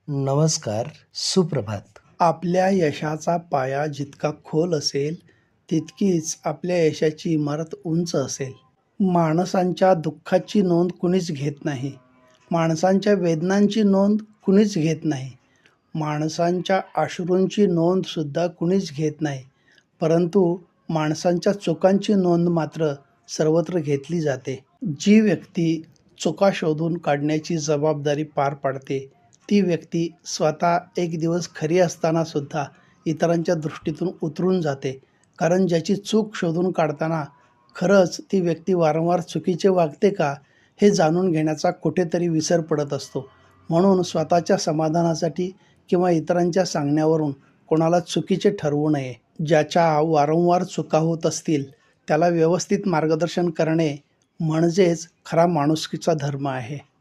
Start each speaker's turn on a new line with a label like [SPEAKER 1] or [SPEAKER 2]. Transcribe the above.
[SPEAKER 1] नमस्कार, सुप्रभात.
[SPEAKER 2] आपल्या यशाचा पाया जितका खोल असेल, तितकीच आपल्या यशाची इमारत उंच असेल. माणसांच्या दुःखाची नोंद कुणीच घेत नाही. माणसांच्या वेदनांची नोंद कुणीच घेत नाही. माणसांच्या अश्रूंची नोंदसुद्धा कुणीच घेत नाही. परंतु माणसांच्या चुकांची नोंद मात्र सर्वत्र घेतली जाते. जी व्यक्ती चुका शोधून काढण्याची जबाबदारी पार पाडते, ती व्यक्ती स्वतः एक दिवस खरी असतानासुद्धा इतरांच्या दृष्टीतून उतरून जाते. कारण ज्याची चूक शोधून काढताना खरंच ती व्यक्ती वारंवार चुकीचे वागते का, हे जाणून घेण्याचा कुठेतरी विसर पडत असतो. म्हणून स्वतःच्या समाधानासाठी किंवा इतरांच्या सांगण्यावरून कोणाला चुकीचे ठरवू नये. ज्याच्या वारंवार चुका होत असतील, त्याला व्यवस्थित मार्गदर्शन करणे म्हणजेच खरा माणुसकीचा धर्म आहे.